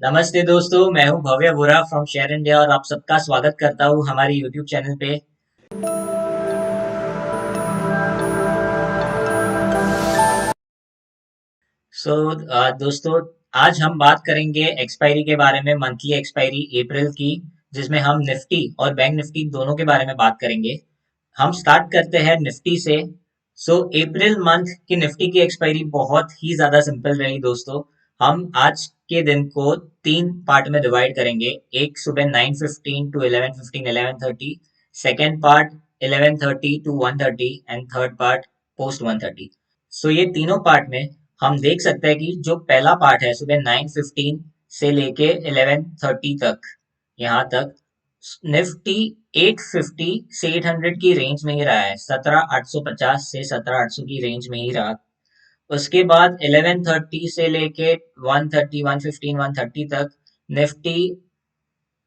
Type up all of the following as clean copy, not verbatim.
नमस्ते दोस्तों, मैं हूं भव्य वोरा फ्रॉम शेयर इंडिया और आप सबका स्वागत करता हूं हमारे यूट्यूब चैनल पे। सो दोस्तों, आज हम बात करेंगे एक्सपायरी के बारे में, मंथली एक्सपायरी अप्रैल की, जिसमें हम निफ्टी और बैंक निफ्टी दोनों के बारे में बात करेंगे। हम स्टार्ट करते हैं निफ्टी से। अप्रैल मंथ की निफ्टी की एक्सपायरी बहुत ही ज्यादा सिंपल रही दोस्तों। हम आज के दिन को तीन पार्ट में डिवाइड करेंगे। एक सुबह 9:15 to 11:15, 11:30। Second part 11:30 to 1:30 and third part post 1:30। ये तीनों पार्ट में हम देख सकते हैं कि जो पहला पार्ट है सुबह 9:15 से लेके 11:30 तक, यहाँ तक निफ्टी 850 से 800 की रेंज में ही रहा है। 17,850 से 17,800 की रेंज में ही रहा। उसके बाद 11:30 से लेके 1:30, 1:15, 1:30 तक निफ्टी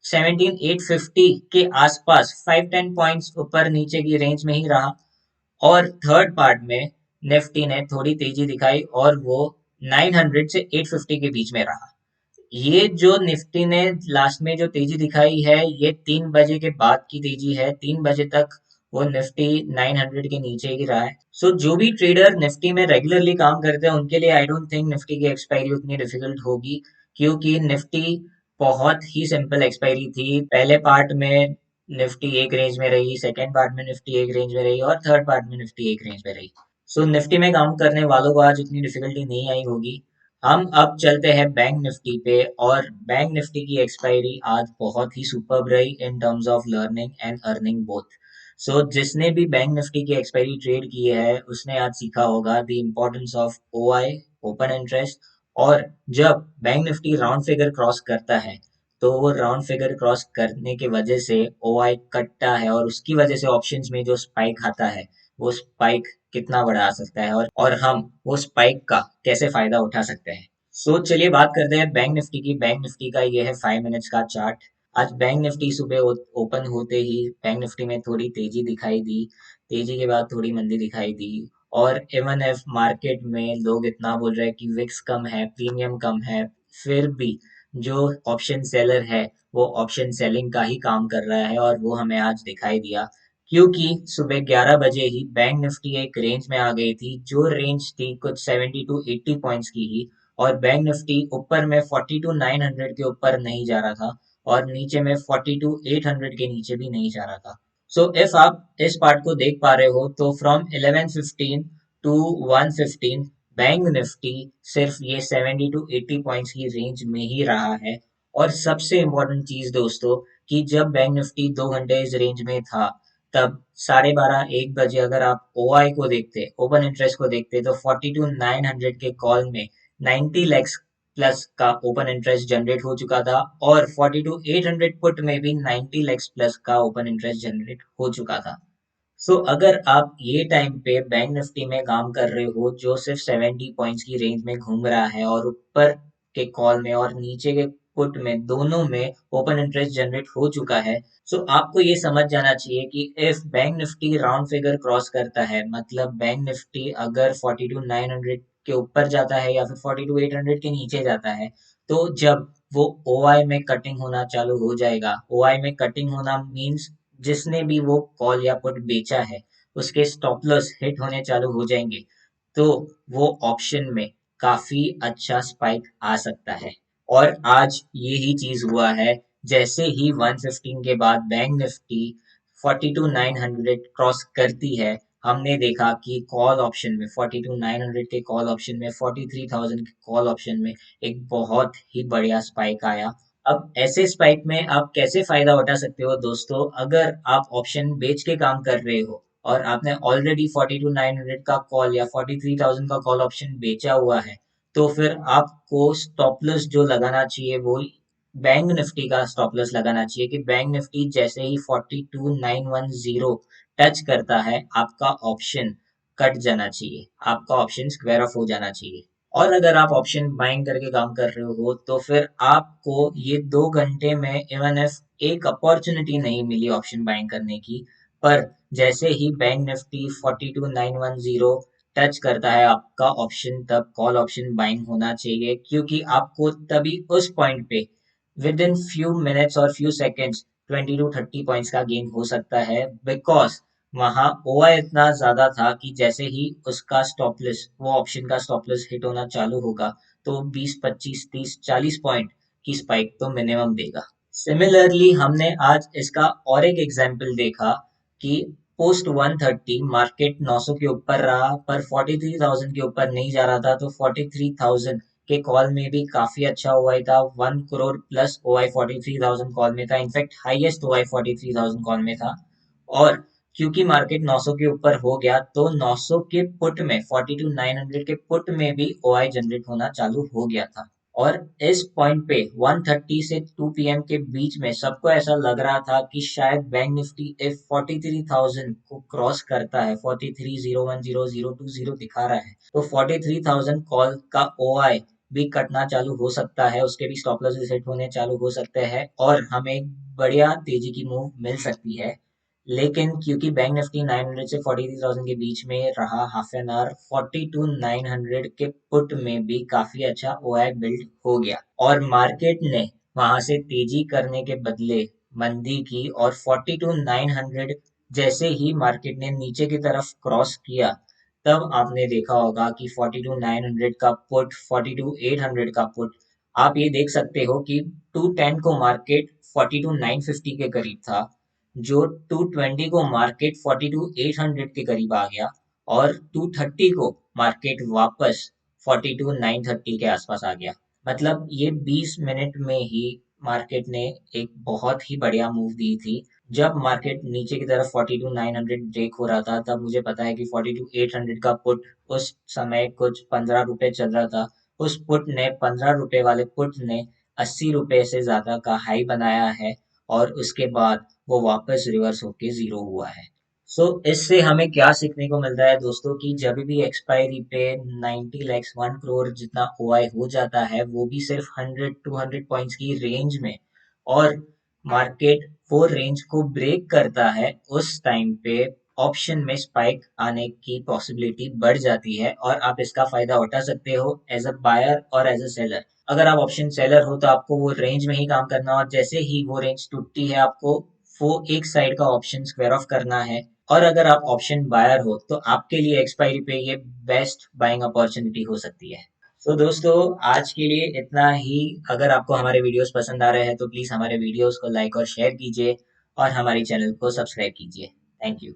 17,850 के आसपास 5-10 पॉइंट्स ऊपर नीचे की रेंज में ही रहा। और थर्ड पार्ट में निफ्टी ने थोड़ी तेजी दिखाई और वो 900 से 850 के बीच में रहा। ये जो निफ्टी ने लास्ट में जो तेजी दिखाई है, ये 3 बजे के बाद की तेजी है। 3 बजे तक वो निफ्टी 900 के नीचे ही रहा है। जो भी ट्रेडर निफ्टी में रेगुलरली काम करते हैं उनके लिए आई डोंट थिंक निफ्टी की एक्सपायरी उतनी डिफिकल्ट होगी, क्योंकि निफ्टी बहुत ही सिंपल एक्सपायरी थी। पहले पार्ट में निफ्टी एक रेंज में रही, सेकेंड पार्ट में निफ्टी एक रेंज में रही और थर्ड पार्ट में निफ्टी एक रेंज में रही। निफ्टी में काम करने वालों को आज उतनी डिफिकल्टी नहीं आई होगी। हम अब चलते हैं बैंक निफ्टी पे। और बैंक निफ्टी की एक्सपायरी आज बहुत ही सुपर्ब रही in terms of learning and earning both. जिसने भी बैंक निफ्टी की एक्सपायरी ट्रेड की है उसने आज सीखा होगा the importance of OI, open interest. और जब bank Nifty round figure cross करता है तो वो राउंड फिगर क्रॉस करने की वजह से ओआई कटता है और उसकी वजह से ऑप्शंस में जो स्पाइक आता है वो स्पाइक कितना बड़ा आ सकता है, और हम वो स्पाइक का कैसे फायदा उठा सकते हैं। चलिए बात करते हैं बैंक निफ्टी की। बैंक निफ्टी का ये है 5 मिनट्स का चार्ट। आज बैंक निफ्टी सुबह ओपन होते ही बैंक निफ्टी में थोड़ी तेजी दिखाई दी। तेजी के बाद थोड़ी मंदी दिखाई दी। और इवन एफ मार्केट में लोग इतना बोल रहे हैं कि विक्स कम है, प्रीमियम कम है, फिर भी जो ऑप्शन सेलर है वो ऑप्शन सेलिंग का ही काम कर रहा है और वो हमें आज दिखाई दिया। क्योंकि सुबह 11 बजे ही बैंक निफ्टी एक रेंज में आ गई थी, जो रेंज थी कुछ 70 to 80 पॉइंट्स की ही। और बैंक निफ्टी ऊपर में 42,900 के ऊपर नहीं जा रहा था और नीचे में 42,800 के नीचे भी नहीं जा रहा था। इफ आप इस पार्ट को देख पा रहे हो तो फ्रॉम 11:15 टू 1:15 बैंक निफ्टी सिर्फ ये 70 to 80 पॉइंट्स की रेंज में ही रहा है। और सबसे इम्पोर्टेंट चीज दोस्तों, कि जब बैंक निफ्टी 2 घंटे इस रेंज में था, तब 12:30 1 बजे अगर आप ओआई को देखते, ओपन इंटरेस्ट को देखते, तो 42,900 के कॉल में 90 लैक्स प्लस का ओपन इंटरेस्ट जनरेट हो चुका था। और 42,800 पुट में भी 90 लैक्स प्लस का ओपन इंटरेस्ट जनरेट हो चुका था। अगर आप ये टाइम पे बैंक निफ्टी में काम कर रहे हो जो सिर्फ 70 पॉइंट्स की रेंज में घूम रहा है और ऊपर के कॉल में और नीचे के पुट में दोनों में ओपन इंटरेस्ट जनरेट हो चुका है, आपको ये समझ जाना चाहिए कि if bank Nifty round figure cross करता है, मतलब बैंक निफ्टी अगर 42,900 के ऊपर जाता है या फिर 42,800 के नीचे जाता है, तो जब वो ओआई में कटिंग होना चालू हो जाएगा। ओआई में कटिंग होना मीन्स जिसने भी वो कॉल या पुट बेचा है उसके स्टॉप लॉस हिट होने चालू हो जाएंगे, तो वो ऑप्शन में काफी अच्छा स्पाइक आ सकता है। और आज यही चीज हुआ है। जैसे ही 1:15 के बाद बैंक निफ्टी 42,900 क्रॉस करती है, हमने देखा कि कॉल ऑप्शन में 42,900 के कॉल ऑप्शन में 43,000 के कॉल ऑप्शन में एक बहुत ही बढ़िया स्पाइक आया। अब ऐसे स्पाइक में आप कैसे फायदा उठा सकते हो दोस्तों? अगर आप ऑप्शन बेच के काम कर रहे हो और आपने ऑलरेडी 42,900 का कॉल या 43,000 का कॉल ऑप्शन बेचा हुआ है, तो फिर आपको स्टॉप लॉस जो लगाना चाहिए वो बैंक निफ्टी का स्टॉप लॉस लगाना चाहिए, कि बैंक निफ्टी जैसे ही 42,910 टच करता है, आपका ऑप्शन कट जाना चाहिए, आपका ऑप्शन स्क्वायर ऑफ हो जाना चाहिए। और अगर आप ऑप्शन बाइंग करके काम कर रहे हो तो फिर आपको ये 2 घंटे में इवन इफ एक अपॉर्चुनिटी नहीं मिली ऑप्शन बाइंग करने की, पर जैसे ही बैंक निफ्टी 42,910 टच करता है आपका ऑप्शन, तब कॉल ऑप्शन बाइंग होना चाहिए, क्योंकि आपको तभी उस पॉइंट पे विद इन फ्यू मिनट्स और फ्यू सेकेंड्स 20 to 30 पॉइंट्स का गेन हो सकता है, बिकॉज वहां ओआई इतना ज्यादा था कि जैसे ही उसका स्टॉपलेस, वो ऑप्शन का स्टॉपलेस हिट होना चालू होगा, तो 20, 25, 30, 40 पॉइंट की स्पाइक तो मिनिमम देगा। सिमिलरली हमने आज इसका और एक एग्जाम्पल देखा कि पोस्ट 130 मार्केट 900 के ऊपर रहा, पर 43,000 के ऊपर नहीं जा रहा था, तो 43,000 के कॉल में भी काफी अच्छा ओआई था। 1 करोड़ प्लस ओआई 43,000 कॉल में था, इनफैक्ट हाईएस्ट ओआई 43,000 कॉल में था। और क्योंकि मार्केट 900 के ऊपर हो गया, तो 900 के पुट में, 42,900 के पुट में भी ओआई जनरेट होना चालू हो गया था। और इस पॉइंट पे 1:30 से 2 PM के बीच में सबको ऐसा लग रहा था कि शायद बैंक निफ्टी इफ 43,000 को क्रॉस करता है, 43,010,020 दिखा रहा है, तो 43,000 कॉल का ओआई भी कटना चालू हो सकता है, उसके भी स्टॉप लॉस सेट होने चालू हो सकते हैं और हमें बढ़िया तेजी की मूव मिल सकती है। लेकिन क्योंकि बैंक निफ्टी 900 से 43,000 के बीच में रहा हाफ एन आवर, 42,900 के पुट में भी काफी अच्छा ओआई बिल्ड हो गया और मार्केट ने वहां से तेजी करने के बदले मंदी की, और 42,900 जैसे ही मार्केट ने नीचे की तरफ क्रॉस किया, तब आपने देखा होगा कि 42,900 का पुट, 42,800 का पुट, आप ये देख सकते हो कि 210 को मार्केट 42,950 के करीब था, जो 220 को मार्केट 42,800 के करीब आ गया, और 230 को मार्केट वापस 42,930 के आसपास आ गया। मतलब ये 20 मिनट में ही मार्केट ने एक बहुत ही बढ़िया मूव दी थी। जब मार्केट नीचे की तरफ 42,900 ब्रेक हो रहा था, तब मुझे पता है कि 42,800 का पुट उस समय कुछ 15 रुपए चल रहा था। उस पुट ने, 15 रुपए वाले पुट ने 80 रुपए से ज्यादा का हाई बनाया है, और उसके बाद वो वापस रिवर्स होके जीरो हुआ है। इससे हमें क्या सीखने को मिलता है दोस्तों, कि जब भी एक्सपायरी पे 90 लैक्स, 1 करोड़ जितना ओआई हो जाता है, वो भी सिर्फ 100 to 200 पॉइंट्स की रेंज में, और मार्केट वो रेंज को ब्रेक करता है, उस टाइम पे ऑप्शन में स्पाइक आने की पॉसिबिलिटी बढ़ जाती है, और आप इसका फायदा उठा सकते हो एज अ बायर और एज अ सेलर। अगर आप ऑप्शन सेलर हो, तो आपको वो रेंज में ही काम करना, और जैसे ही वो रेंज टूटती है, आपको वो एक साइड का ऑप्शन स्क्वायर ऑफ करना है। और अगर आप ऑप्शन बायर हो, तो आपके लिए एक्सपायरी पे ये बेस्ट बाइंग अपॉर्चुनिटी हो सकती है। दोस्तों, आज के लिए इतना ही। अगर आपको हमारे वीडियोस पसंद आ रहे हैं, तो प्लीज हमारे वीडियोस को लाइक और शेयर कीजिए, और हमारे चैनल को सब्सक्राइब कीजिए। Thank you.